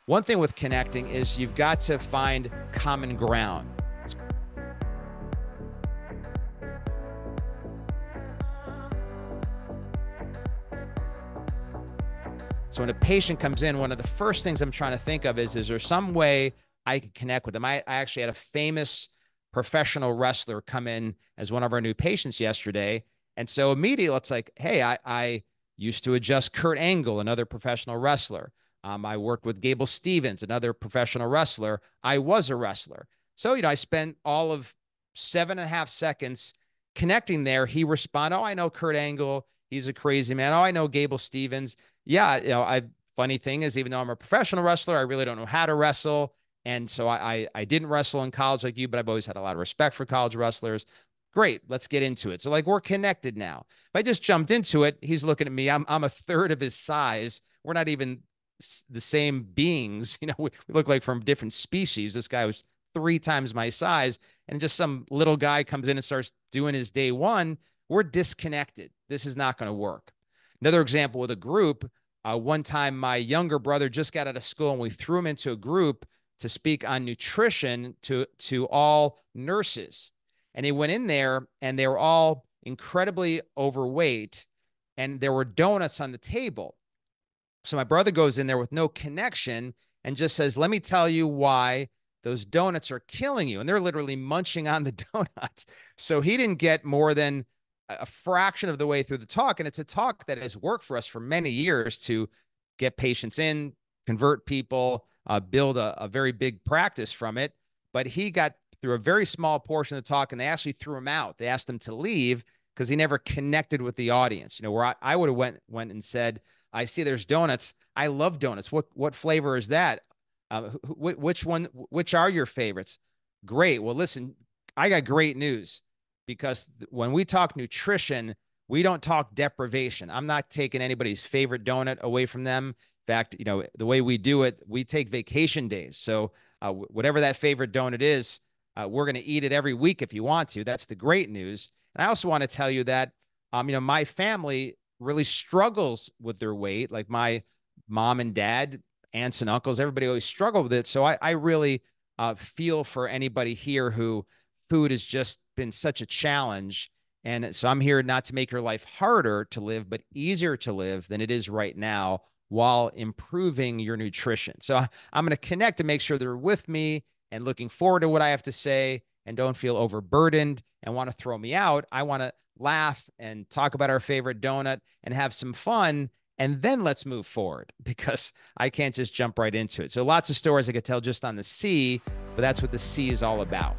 One thing with connecting is you've got to find common ground. So when a patient comes in, one of the first things I'm trying to think of is there some way I can connect with them? I actually had a famous professional wrestler come in as one of our new patients yesterday. And so immediately it's like, hey, I used to adjust Kurt Angle, another professional wrestler. I worked with Gable Stevens, another professional wrestler. I was a wrestler. So, I spent all of 7.5 seconds connecting there. He responded, oh, I know Kurt Angle. He's a crazy man. Oh, I know Gable Stevens. Yeah, funny thing is, even though I'm a professional wrestler, I really don't know how to wrestle. And so I didn't wrestle in college like you, but I've always had a lot of respect for college wrestlers. Great, let's get into it. So like we're connected now. If I just jumped into it, he's looking at me. I'm a third of his size. We're not even the same beings. We look like from different species. This guy was 3 times my size, and just some little guy comes in and starts doing his day one. We're disconnected. This is not going to work. Another example with a group, one time my younger brother just got out of school and we threw him into a group to speak on nutrition to all nurses. And he went in there and they were all incredibly overweight and there were donuts on the table. So my brother goes in there with no connection and just says, let me tell you why those donuts are killing you. And they're literally munching on the donuts. So he didn't get more than a fraction of the way through the talk. And it's a talk that has worked for us for many years to get patients in, convert people, build a very big practice from it. But he got through a very small portion of the talk and they actually threw him out. They asked him to leave because he never connected with the audience. Where I would have went and said, I see there's donuts. I love donuts. What flavor is that? Which are your favorites? Great. Well, listen, I got great news because when we talk nutrition, we don't talk deprivation. I'm not taking anybody's favorite donut away from them. In fact, the way we do it, we take vacation days. So whatever that favorite donut is, we're going to eat it every week if you want to. That's the great news. And I also want to tell you that, my family really struggles with their weight. Like my mom and dad, aunts and uncles, everybody always struggle with it. So I really feel for anybody here who food has just been such a challenge. And so I'm here not to make your life harder to live, but easier to live than it is right now while improving your nutrition. So I'm going to connect to make sure they're with me and looking forward to what I have to say and don't feel overburdened and want to throw me out. I want to laugh and talk about our favorite donut and have some fun. And then let's move forward because I can't just jump right into it. So lots of stories I could tell just on the C, but that's what the C is all about.